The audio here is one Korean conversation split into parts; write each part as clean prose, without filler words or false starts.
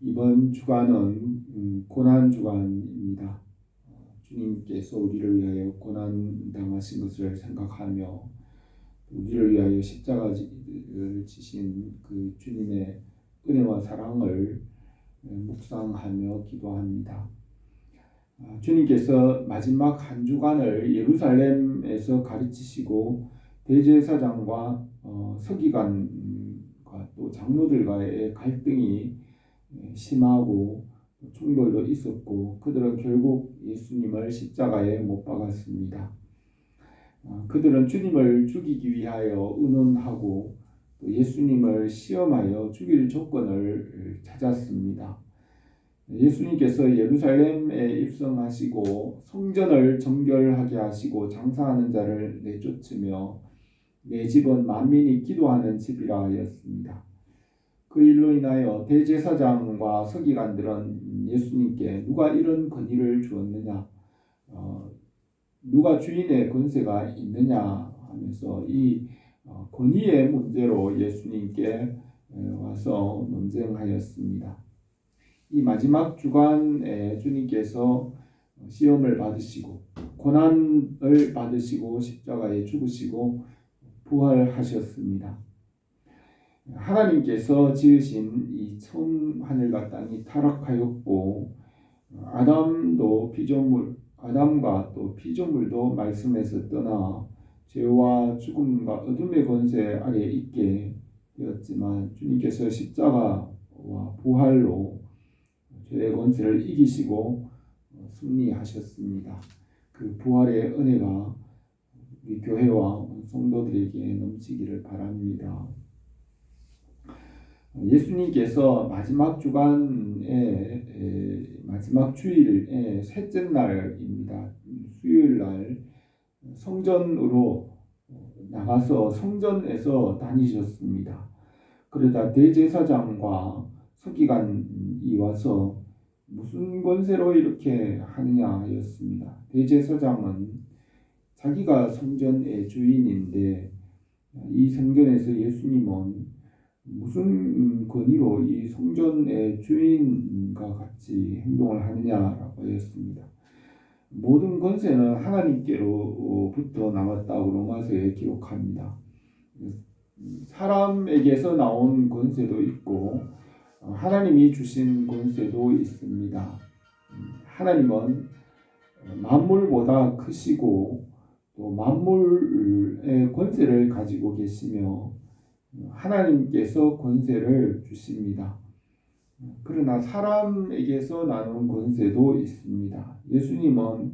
이번 주간은 고난 주간입니다. 주님께서 우리를 위하여 고난 당하신 것을 생각하며 우리를 위하여 십자가를 지신 그 주님의 은혜와 사랑을 묵상하며 기도합니다. 주님께서 마지막 한 주간을 예루살렘에서 가르치시고 대제사장과 서기관과 또 장로들과의 갈등이 심하고 충돌도 있었고 그들은 결국 예수님을 십자가에 못 박았습니다. 그들은 주님을 죽이기 위하여 의논하고 또 예수님을 시험하여 죽일 조건을 찾았습니다. 예수님께서 예루살렘에 입성하시고 성전을 정결하게 하시고 장사하는 자를 내쫓으며 내 집은 만민이 기도하는 집이라 하였습니다. 그 일로 인하여 대제사장과 서기관들은 예수님께 누가 이런 권위를 주었느냐, 누가 주인의 권세가 있느냐 하면서 이 권위의 문제로 예수님께 와서 논쟁하였습니다. 이 마지막 주간에 주님께서 시험을 받으시고 고난을 받으시고 십자가에 죽으시고 부활하셨습니다. 하나님께서 지으신 이 처음 하늘과 땅이 타락하였고 아담과 또 피조물도 말씀에서 떠나 죄와 죽음과 어둠의 권세 아래 있게 되었지만 주님께서 십자가와 부활로 죄의 권세를 이기시고 승리하셨습니다. 그 부활의 은혜가 우리 교회와 성도들에게 넘치기를 바랍니다. 예수님께서 마지막 주간의 마지막 주일의 셋째 날입니다. 수요일 날 성전으로 나가서 성전에서 다니셨습니다. 그러다 대제사장과 서기관이 와서 무슨 권세로 이렇게 하느냐 하였습니다. 대제사장은 자기가 성전의 주인인데 이 성전에서 예수님은 무슨 권위로 이 성전의 주인과 같이 행동을 하느냐라고 하였습니다. 모든 권세는 하나님께로부터 나왔다고 로마서에 기록합니다. 사람에게서 나온 권세도 있고 하나님이 주신 권세도 있습니다. 하나님은 만물보다 크시고 또 만물의 권세를 가지고 계시며 하나님께서 권세를 주십니다. 그러나 사람에게서 나는 권세도 있습니다. 예수님은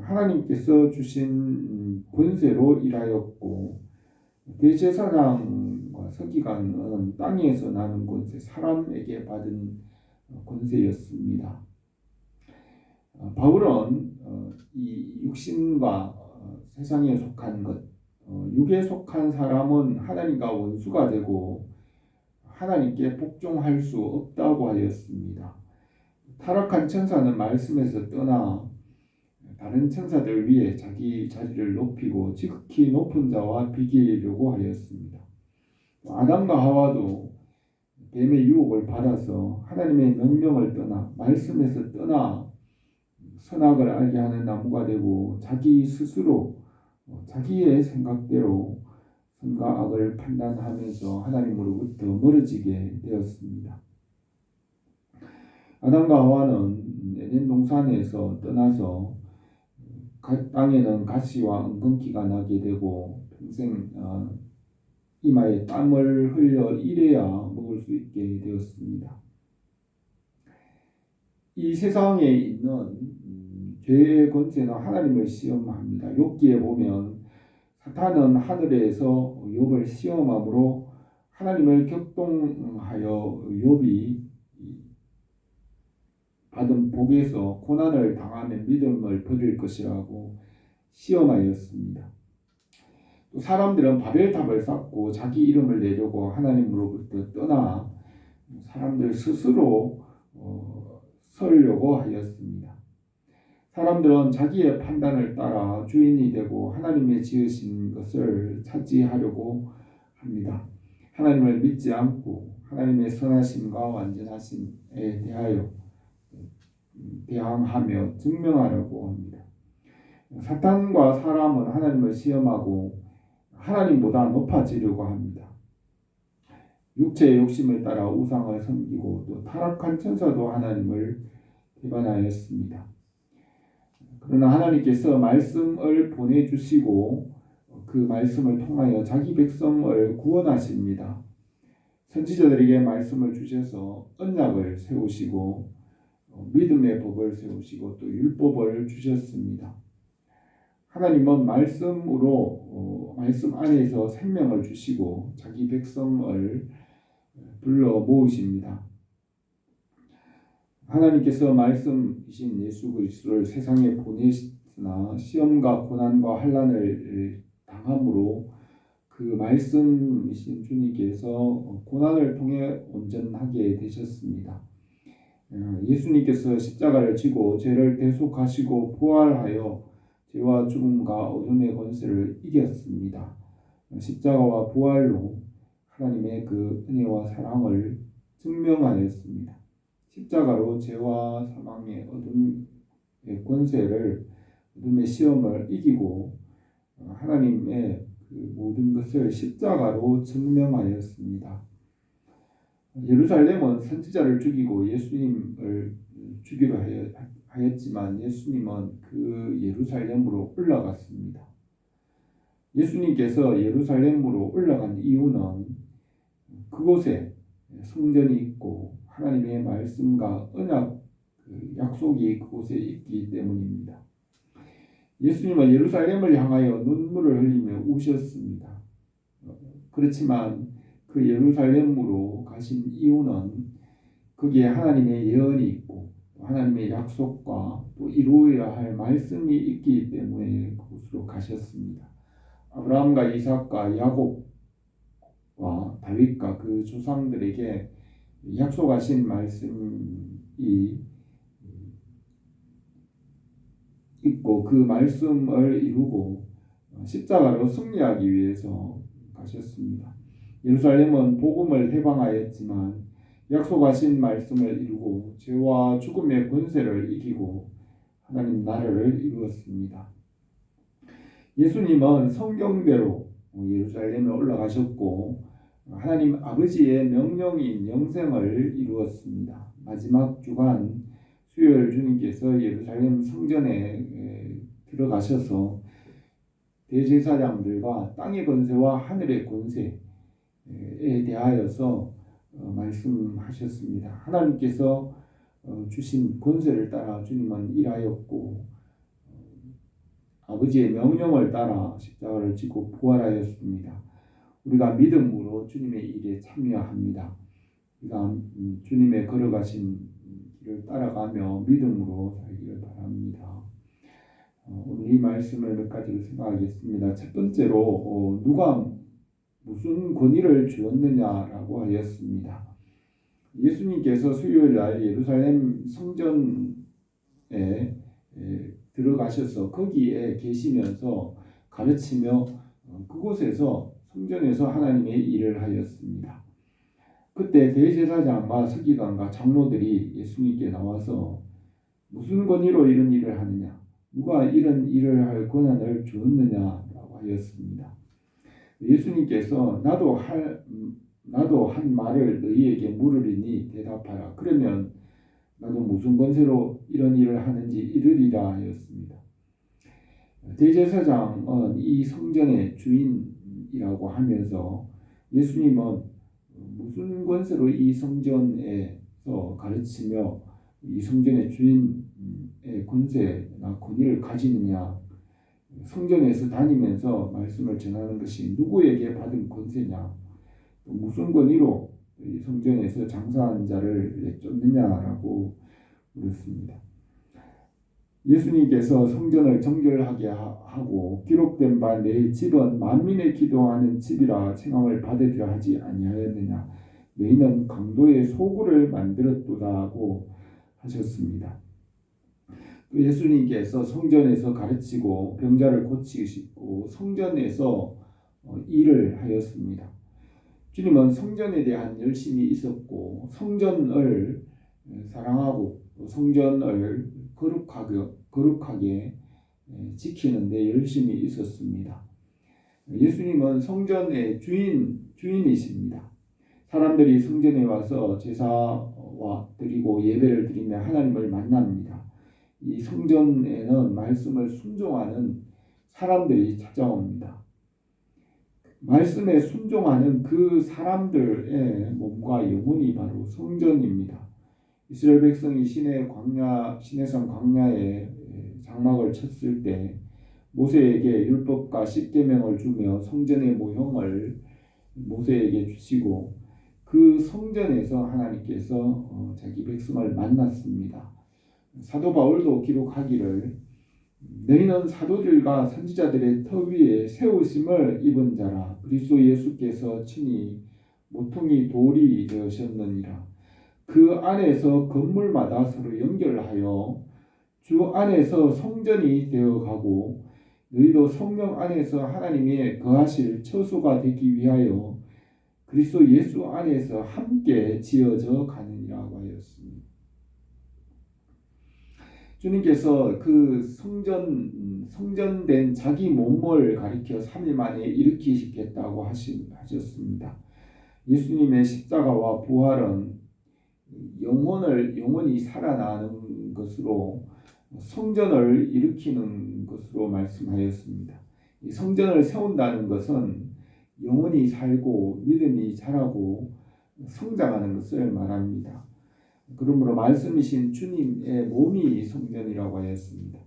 하나님께서 주신 권세로 일하였고 대제사장과 서기관은 땅에서 나는 권세, 사람에게 받은 권세였습니다. 바울은 이 육신과 세상에 속한 것, 육에 속한 사람은 하나님과 원수가 되고 하나님께 복종할 수 없다고 하였습니다. 타락한 천사는 말씀에서 떠나 다른 천사들 위에 자기 자리를 높이고 지극히 높은 자와 비기려고 하였습니다. 아담과 하와도 뱀의 유혹을 받아서 하나님의 명령을 떠나 말씀에서 떠나 선악을 알게 하는 나무가 되고 자기 스스로 자기의 생각대로 선과 악을 판단하면서 하나님으로부터 멀어지게 되었습니다. 아담과 하와는 에덴 동산에서 떠나서 땅에는 가시와 엉겅퀴가 나게 되고 평생 이마에 땀을 흘려 일해야 먹을 수 있게 되었습니다. 이 세상에 있는 죄의 권세는 하나님을 시험합니다. 욥기에 보면 사탄은 하늘에서 욥을 시험함으로 하나님을 격동하여 욥이 받은 복에서 고난을 당하면 믿음을 버릴 것이라고 시험하였습니다. 또 사람들은 바벨탑을 쌓고 자기 이름을 내려고 하나님으로부터 떠나 사람들 스스로 서려고 하였습니다. 사람들은 자기의 판단을 따라 주인이 되고 하나님의 지으신 것을 차지하려고 합니다. 하나님을 믿지 않고 하나님의 선하심과 완전하심에 대하여 대항하며 증명하려고 합니다. 사탄과 사람은 하나님을 시험하고 하나님보다 높아지려고 합니다. 육체의 욕심을 따라 우상을 섬기고 또 타락한 천사도 하나님을 배반하였습니다. 그러나 하나님께서 말씀을 보내주시고 그 말씀을 통하여 자기 백성을 구원하십니다. 선지자들에게 말씀을 주셔서 언약을 세우시고 믿음의 법을 세우시고 또 율법을 주셨습니다. 하나님은 말씀으로 말씀 안에서 생명을 주시고 자기 백성을 불러 모으십니다. 하나님께서 말씀이신 예수 그리스도를 세상에 보내시나 시험과 고난과 환난을 당함으로 그 말씀이신 주님께서 고난을 통해 온전하게 되셨습니다. 예수님께서 십자가를 지고 죄를 대속하시고 부활하여 죄와 죽음과 어둠의 권세를 이겼습니다. 십자가와 부활로 하나님의 그 은혜와 사랑을 증명하였습니다. 십자가로 죄와 사망의 어둠의 권세를 어둠의 시험을 이기고 하나님의 그 모든 것을 십자가로 증명하였습니다. 예루살렘은 선지자를 죽이고 예수님을 죽이려 하였지만 예수님은 그 예루살렘으로 올라갔습니다. 예수님께서 예루살렘으로 올라간 이유는 그곳에 성전이 있고 하나님의 말씀과 언약 약속이 그곳에 있기 때문입니다. 예수님은 예루살렘을 향하여 눈물을 흘리며 우셨습니다. 그렇지만 그 예루살렘으로 가신 이유는 거기에 하나님의 예언이 있고 하나님의 약속과 또 이루어야 할 말씀이 있기 때문에 그곳으로 가셨습니다. 아브라함과 이삭과 야곱과 다윗과 그 조상들에게 약속하신 말씀이 있고 그 말씀을 이루고 십자가로 승리하기 위해서 가셨습니다. 예루살렘은 복음을 해방하였지만 약속하신 말씀을 이루고 죄와 죽음의 권세를 이기고 하나님 나라를 이루었습니다. 예수님은 성경대로 예루살렘에 올라가셨고 하나님 아버지의 명령인 영생을 이루었습니다. 마지막 주간 수요일 주님께서 예루살렘 성전에 들어가셔서 대제사장들과 땅의 권세와 하늘의 권세에 대하여서 말씀하셨습니다. 하나님께서 주신 권세를 따라 주님은 일하였고 아버지의 명령을 따라 십자가를 지고 부활하였습니다. 우리가 믿음으로 주님의 일에 참여합니다. 우리가 주님의 걸어가신 길을 따라가며 믿음으로 살기를 바랍니다. 오늘 이 말씀을 몇 가지로 생각하겠습니다. 첫 번째로 누가 무슨 권위를 주었느냐라고 하였습니다. 예수님께서 수요일 날 예루살렘 성전에 들어가셔서 거기에 계시면서 가르치며 그곳에서 성전에서 하나님의 일을 하였습니다. 그때 대제사장과 서기관과 장로들이 예수님께 나와서 무슨 권위로 이런 일을 하느냐, 누가 이런 일을 할 권한을 주었느냐라고 하였습니다. 예수님께서 나도 한 말을 너희에게 물으리니 대답하라. 그러면 나도 무슨 권세로 이런 일을 하는지 이르리라 하였습니다. 대제사장은 이 성전의 주인이라고 하면서 예수님은 무슨 권세로 이 성전에서 가르치며 이 성전의 주인의 권세나 권위를 가지느냐, 성전에서 다니면서 말씀을 전하는 것이 누구에게 받은 권세냐, 또 무슨 권위로 이 성전에서 장사하는 자를 내쫓느냐라고 물었습니다. 예수님께서 성전을 정결하게 하고 기록된 바 내 집은 만민의 기도하는 집이라 칭함을 받으리라 하지 아니하였느냐, 너희는 강도의 소굴을 만들었도다고 하셨습니다. 또 예수님께서 성전에서 가르치고 병자를 고치시고 성전에서 일을 하였습니다. 주님은 성전에 대한 열심이 있었고 성전을 사랑하고 성전을 거룩하게 지키는 데 열심이 있었습니다. 예수님은 성전의 주인이십니다. 사람들이 성전에 와서 제사와 드리고 예배를 드리며 하나님을 만납니다. 이 성전에는 말씀을 순종하는 사람들이 찾아옵니다. 말씀에 순종하는 그 사람들의 몸과 영혼이 바로 성전입니다. 이스라엘 백성이 시내산 광야에 장막을 쳤을 때 모세에게 율법과 십계명을 주며 성전의 모형을 모세에게 주시고 그 성전에서 하나님께서 자기 백성을 만났습니다. 사도 바울도 기록하기를 너희는 사도들과 선지자들의 터 위에 세우심을 입은 자라 그리스도 예수께서 친히 모퉁이 돌이 되셨느니라. 그 안에서 건물마다 서로 연결하여 주 안에서 성전이 되어가고 너희도 성령 안에서 하나님의 거하실 처소가 되기 위하여 그리스도 예수 안에서 함께 지어져 가느니라고 하였습니다. 주님께서 그 성전된 자기 몸을 가리켜 3일 만에 일으키시겠다고 하셨습니다. 예수님의 십자가와 부활은 영혼이 살아나는 것으로 성전을 일으키는 것으로 말씀하였습니다. 이 성전을 세운다는 것은 영혼이 살고 믿음이 자라고 성장하는 것을 말합니다. 그러므로 말씀이신 주님의 몸이 성전이라고 하였습니다.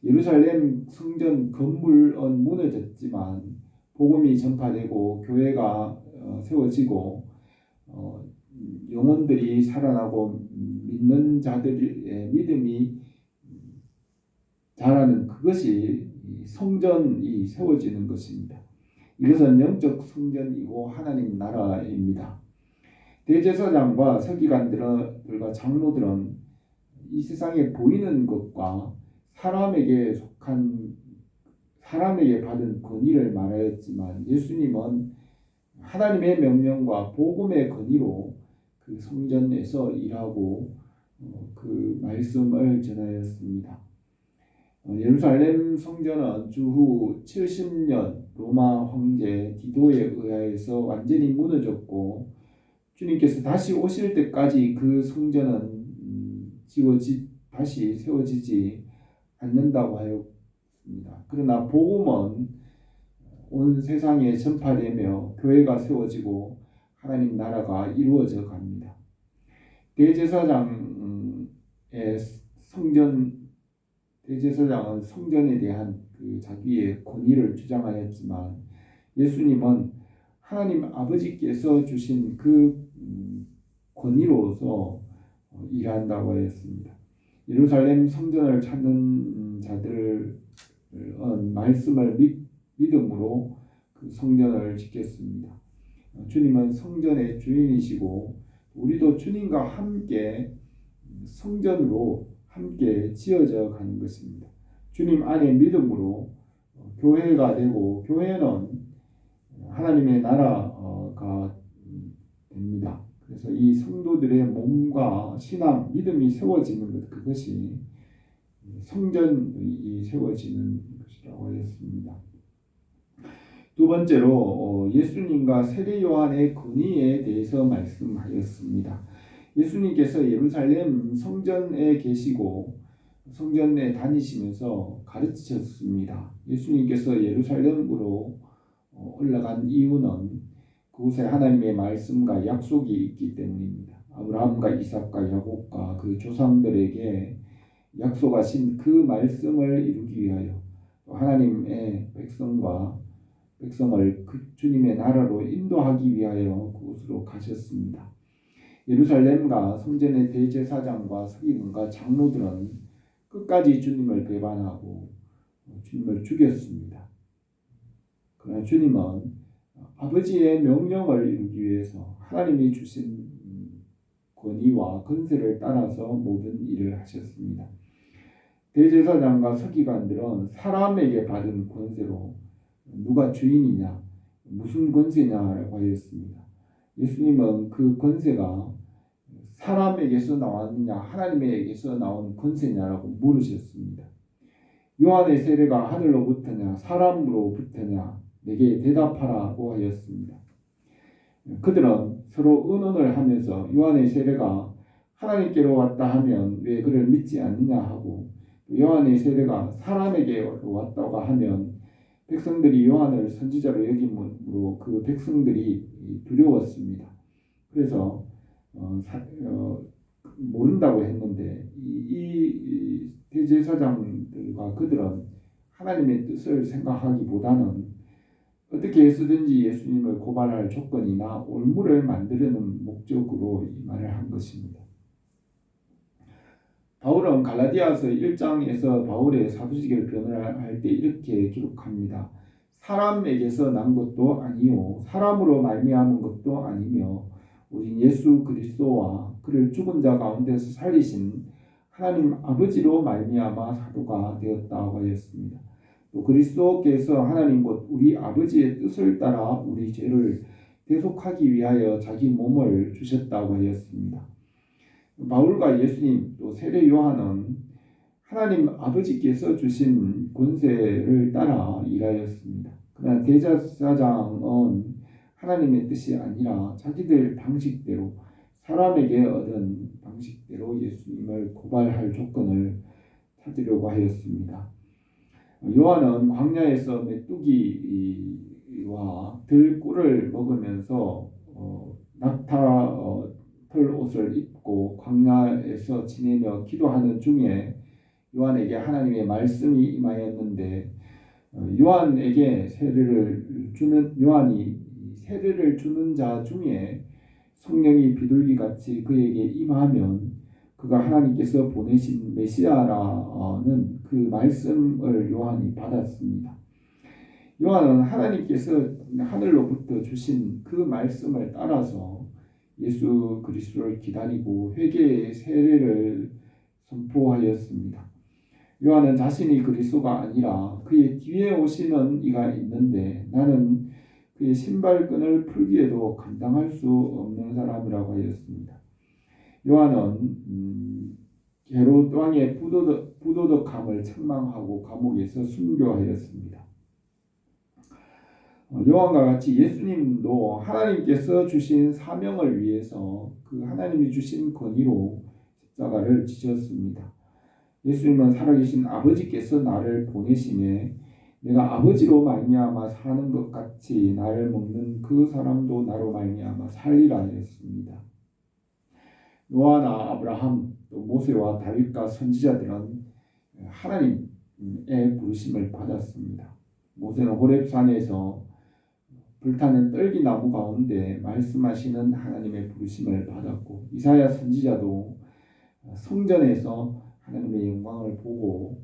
예루살렘 성전 건물은 무너졌지만 복음이 전파되고 교회가 세워지고 영혼들이 살아나고 믿는 자들의 믿음이 자라는 그것이 성전이 세워지는 것입니다. 이것은 영적 성전이고 하나님 나라입니다. 대제사장과 서기관들과 장로들은 이 세상에 보이는 것과 사람에게 받은 권위를 말하였지만 예수님은 하나님의 명령과 복음의 권위로 그 성전에서 일하고 그 말씀을 전하였습니다. 예루살렘 성전은 주후 70년 로마 황제 디도에 의하여서 완전히 무너졌고 주님께서 다시 오실 때까지 그 성전은 다시 세워지지 않는다고 하였습니다. 그러나 복음은 온 세상에 전파되며 교회가 세워지고 하나님 나라가 이루어져 갑니다. 대제사장은 성전에 대한 그 자기의 권위를 주장하였지만 예수님은 하나님 아버지께서 주신 그 권위로서 일한다고 하였습니다. 예루살렘 성전을 찾는 자들은 말씀을 믿음으로 그 성전을 짓겠습니다. 주님은 성전의 주인이시고 우리도 주님과 함께 성전으로 함께 지어져 가는 것입니다. 주님 안에 믿음으로 교회가 되고 교회는 하나님의 나라가 됩니다. 그래서 이 성도들의 몸과 신앙, 믿음이 세워지는 것, 그것이 성전이 세워지는 것이라고 하였습니다. 두 번째로 예수님과 세례 요한의 권위에 대해서 말씀하였습니다. 예수님께서 예루살렘 성전에 계시고 성전에 다니시면서 가르치셨습니다. 예수님께서 예루살렘으로 올라간 이유는 그곳에 하나님의 말씀과 약속이 있기 때문입니다. 아브라함과 이삭과 야곱과 그 조상들에게 약속하신 그 말씀을 이루기 위하여 하나님의 백성을 그 주님의 나라로 인도하기 위하여 그곳으로 가셨습니다. 예루살렘과 성전의 대제사장과 서기관과 장로들은 끝까지 주님을 배반하고 주님을 죽였습니다. 그러나 주님은 아버지의 명령을 이루기 위해서 하나님이 주신 권위와 권세를 따라서 모든 일을 하셨습니다. 대제사장과 서기관들은 사람에게 받은 권세로 누가 주인이냐, 무슨 권세냐라고 하였습니다. 예수님은 그 권세가 사람에게서 나왔느냐 하나님에게서 나온 권세냐라고 물으셨습니다. 요한의 세례가 하늘로부터냐 사람으로부터냐 내게 대답하라고 하였습니다. 그들은 서로 의논을 하면서 요한의 세례가 하나님께로 왔다 하면 왜 그를 믿지 않느냐 하고, 요한의 세례가 사람에게로 왔다고 하면 백성들이 요한을 선지자로 여김으로 그 백성들이 두려웠습니다. 그래서 모른다고 했는데 이 대제사장들과 그들은 하나님의 뜻을 생각하기보다는 어떻게 해서든지 예수님을 고발할 조건이나 올무를 만들려는 목적으로 이 말을 한 것입니다. 바울은 갈라디아서 1장에서 바울의 사도직을 변호할 때 이렇게 기록합니다. 사람에게서 난 것도 아니요 사람으로 말미암은 것도 아니며 오직 예수 그리스도와 그를 죽은 자 가운데서 살리신 하나님 아버지로 말미암아 사도가 되었다고 하였습니다. 또 그리스도께서 하나님 곧 우리 아버지의 뜻을 따라 우리 죄를 대속하기 위하여 자기 몸을 주셨다고 하였습니다. 바울과 예수님 또 세례 요한은 하나님 아버지께서 주신 권세를 따라 일하였습니다. 그러나 대제사장은 하나님의 뜻이 아니라 자기들 방식대로 사람에게 얻은 방식대로 예수님을 고발할 조건을 찾으려고 하였습니다. 요한은 광야에서 메뚜기와 들꿀을 먹으면서 낙타 털 옷을 입고 광야에서 지내며 기도하는 중에 요한에게 하나님의 말씀이 임하였는데, 요한이 세례를 주는 자 중에 성령이 비둘기같이 그에게 임하면 그가 하나님께서 보내신 메시아라는 그 말씀을 요한이 받았습니다. 요한은 하나님께서 하늘로부터 주신 그 말씀을 따라서 예수 그리스도를 기다리고 회개의 세례를 선포하였습니다. 요한은 자신이 그리스도가 아니라 그의 뒤에 오시는 이가 있는데 나는 그의 신발끈을 풀기에도 감당할 수 없는 사람이라고 하였습니다. 요한은 헤롯 왕의 부도덕함을 책망하고 감옥에서 순교하였습니다. 요한과 같이 예수님도 하나님께서 주신 사명을 위해서 그 하나님이 주신 권위로 십자가를 지셨습니다. 예수님은 살아계신 아버지께서 나를 보내심에 내가 아버지로 말미암아 사는 것 같이 나를 먹는 그 사람도 나로 말미암아 살리라 하였습니다. 노아나 아브라함 또 모세와 다윗과 선지자들은 하나님의 부르심을 받았습니다. 모세는 호렙산에서 불타는 떨기나무 가운데 말씀하시는 하나님의 부르심을 받았고, 이사야 선지자도 성전에서 하나님의 영광을 보고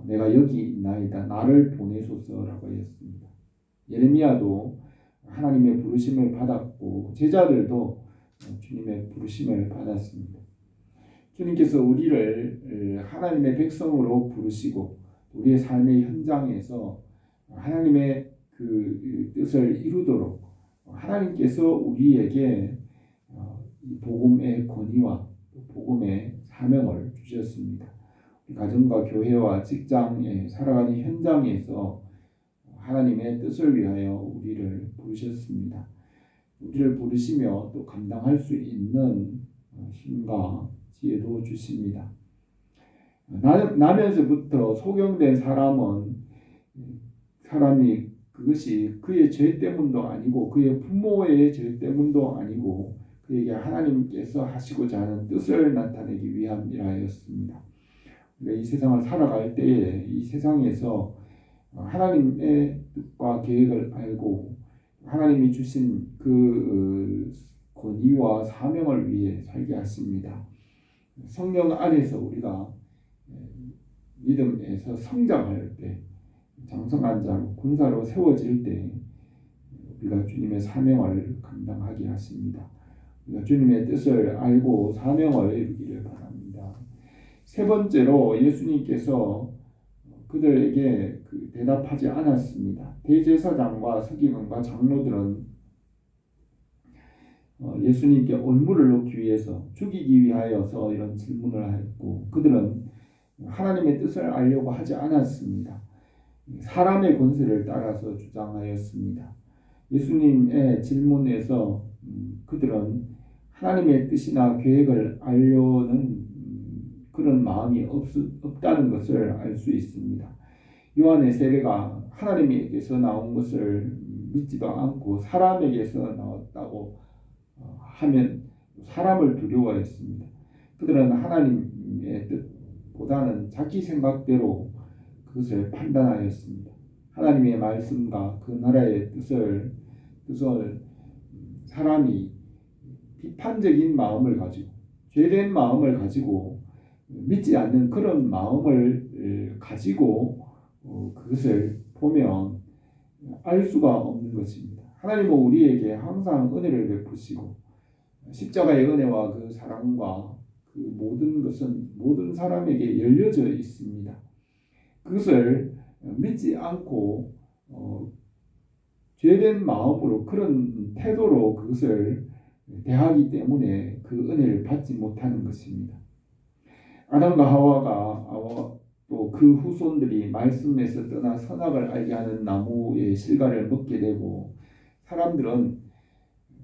내가 여기 있나이다 나를 보내소서라고 했습니다. 예레미야도 하나님의 부르심을 받았고 제자들도 주님의 부르심을 받았습니다. 주님께서 우리를 하나님의 백성으로 부르시고 우리의 삶의 현장에서 하나님의 그 뜻을 이루도록 하나님께서 우리에게 복음의 권위와 복음의 사명을 주셨습니다. 우리 가정과 교회와 직장에 살아가는 현장에서 하나님의 뜻을 위하여 우리를 부르셨습니다. 우리를 부르시며 또 감당할 수 있는 힘과 지혜도 주십니다. 나면서부터 소경된 사람이 그것이 그의 죄 때문도 아니고 그의 부모의 죄 때문도 아니고 그에게 하나님께서 하시고자 하는 뜻을 나타내기 위함이라 하였습니다. 우리가 이 세상을 살아갈 때에 이 세상에서 하나님의 뜻과 계획을 알고 하나님이 주신 그 권위와 사명을 위해 살게 하십니다. 성령 안에서 우리가 믿음에서 성장할 때 장성한 자로 군사로 세워질 때 우리가 주님의 사명을 감당하게 하십니다. 우리가 주님의 뜻을 알고 사명을 이루기를 바랍니다. 세 번째로 예수님께서 그들에게 대답하지 않았습니다. 대제사장과 서기관과 장로들은 예수님께 올무를 놓기 위해서 죽이기 위하여서 이런 질문을 했고 그들은 하나님의 뜻을 알려고 하지 않았습니다. 사람의 권세를 따라서 주장하였습니다. 예수님의 질문에서 그들은 하나님의 뜻이나 계획을 알려는 그런 마음이 없다는 것을 알 수 있습니다. 요한의 세례가 하나님에게서 나온 것을 믿지도 않고 사람에게서 나왔다고 하면 사람을 두려워했습니다. 그들은 하나님의 뜻보다는 자기 생각대로 그것을 판단하였습니다. 하나님의 말씀과 그 나라의 뜻을 사람이 비판적인 마음을 가지고 죄된 마음을 가지고 믿지 않는 그런 마음을 가지고 그것을 보면 알 수가 없는 것입니다. 하나님은 우리에게 항상 은혜를 베푸시고 십자가의 은혜와 그 사랑과 그 모든 것은 모든 사람에게 열려져 있습니다. 그것을 믿지 않고 죄된 마음으로 그런 태도로 그것을 대하기 때문에 그 은혜를 받지 못하는 것입니다. 아담과 하와가 또 그 후손들이 말씀에서 떠나 선악을 알게 하는 나무의 실과를 먹게 되고 사람들은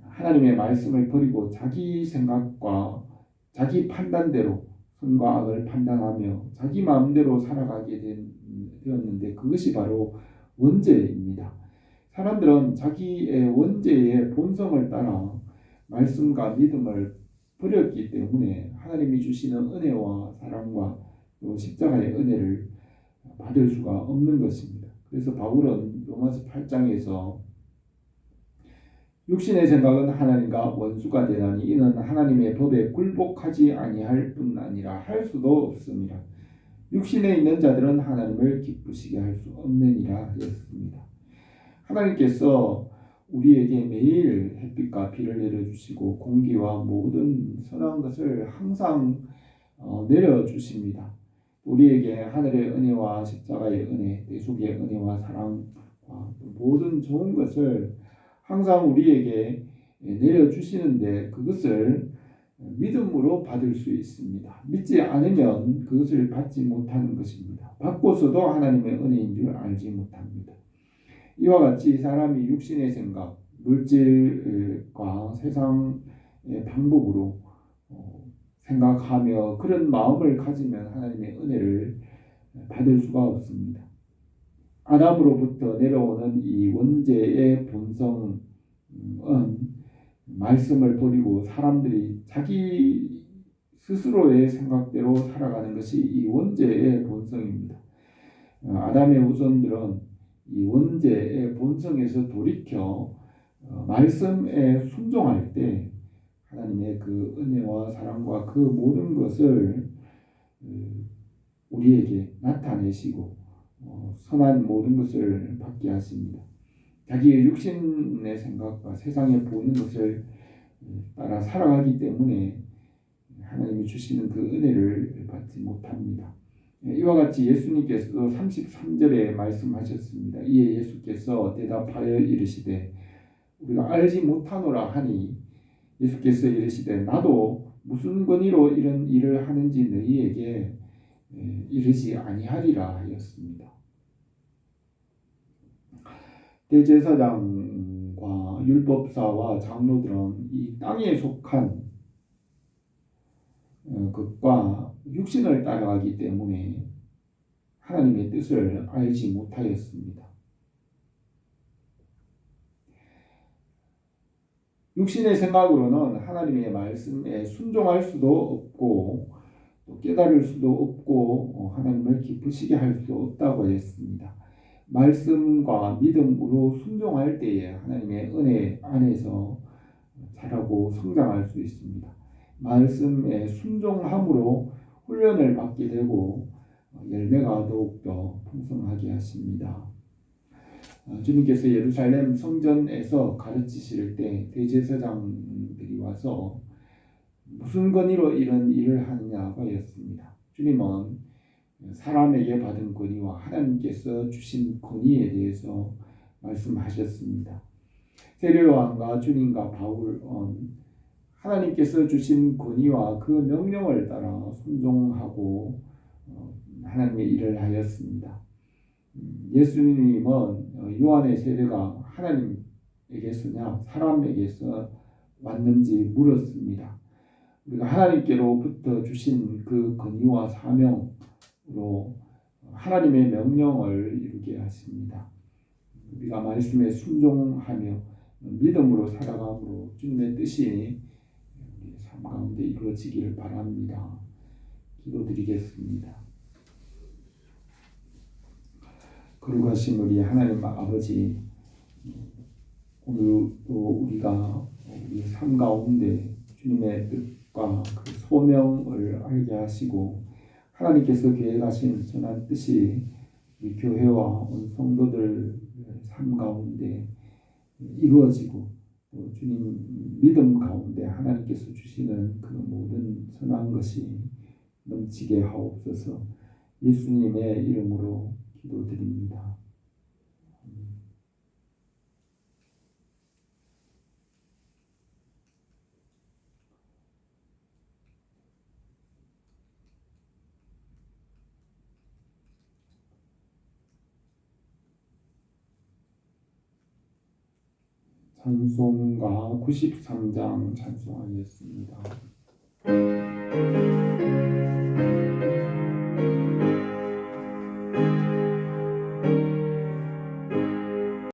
하나님의 말씀을 버리고 자기 생각과 자기 판단대로 선과 악을 판단하며 자기 마음대로 살아가게 되었는데 그것이 바로 원죄입니다. 사람들은 자기의 원죄의 본성을 따라 말씀과 믿음을 버렸기 때문에 하나님이 주시는 은혜와 사랑과 또 십자가의 은혜를 받을 수가 없는 것입니다. 그래서 바울은 로마서 8장에서 육신의 생각은 하나님과 원수가 되나니 이는 하나님의 법에 굴복하지 아니할 뿐 아니라 할 수도 없습니다. 육신에 있는 자들은 하나님을 기쁘시게 할 수 없느니라 하였습니다. 하나님께서 우리에게 매일 햇빛과 비를 내려주시고 공기와 모든 선한 것을 항상 내려주십니다. 우리에게 하늘의 은혜와 십자가의 은혜, 대속의 은혜와 사랑과 모든 좋은 것을 항상 우리에게 내려주시는데 그것을 믿음으로 받을 수 있습니다. 믿지 않으면 그것을 받지 못하는 것입니다. 받고서도 하나님의 은혜인 줄 알지 못합니다. 이와 같이 사람이 육신의 생각, 물질과 세상의 방법으로 생각하며 그런 마음을 가지면 하나님의 은혜를 받을 수가 없습니다. 아담으로부터 내려오는 이 원죄의 본성은 말씀을 버리고 사람들이 자기 스스로의 생각대로 살아가는 것이 이 원죄의 본성입니다. 아담의 후손들은 이 원죄의 본성에서 돌이켜 말씀에 순종할 때 하나님의 그 은혜와 사랑과 그 모든 것을 우리에게 나타내시고 선한 모든 것을 받게 하십니다. 자기의 육신의 생각과 세상에 보이는 것을 따라 살아가기 때문에 하나님이 주시는 그 은혜를 받지 못합니다. 이와 같이 예수님께서도 33절에 말씀하셨습니다. 이에 예수께서 대답하여 이르시되 우리가 알지 못하노라 하니 예수께서 이르시되 나도 무슨 권위로 이런 일을 하는지 너희에게 이르지 아니하리라 하였습니다. 대제사장과 율법사와 장로들은 이 땅에 속한 것과 육신을 따라가기 때문에 하나님의 뜻을 알지 못하였습니다. 육신의 생각으로는 하나님의 말씀에 순종할 수도 없고 또 깨달을 수도 없고 하나님을 기쁘시게 할 수 없다고 했습니다. 말씀과 믿음으로 순종할 때에 하나님의 은혜 안에서 자라고 성장할 수 있습니다. 말씀에 순종함으로 훈련을 받게 되고 열매가 더욱더 풍성하게 하십니다. 주님께서 예루살렘 성전에서 가르치실 때 대제사장들이 와서 무슨 권위로 이런 일을 하느냐고 했습니다. 주님은 사람에게 받은 권위와 하나님께서 주신 권위에 대해서 말씀하셨습니다. 세례요한과 주님과 바울은 하나님께서 주신 권위와 그 명령을 따라 순종하고 하나님의 일을 하였습니다. 예수님은 요한의 세례가 하나님에게서냐 사람에게서 왔는지 물었습니다. 우리가 하나님께로부터 주신 그 권위와 사명으로 하나님의 명령을 이루게 하십니다. 우리가 말씀에 순종하며 믿음으로 살아감으로 주님의 뜻이 우리 삶 가운데 이루어지기를 바랍니다. 기도드리겠습니다. 거룩하신 우리 하나님 아버지, 오늘도 우리가 우리 삶 가운데 주님의 뜻과 그 소명을 알게 하시고 하나님께서 계획하신 선한 뜻이 우리 교회와 온 성도들 삶 가운데 이루어지고 또 주님 믿음 가운데 하나님께서 주시는 그 모든 선한 것이 넘치게 하옵소서. 예수님의 이름으로 기도드립니다. 찬송가 93장 찬송하겠습니다.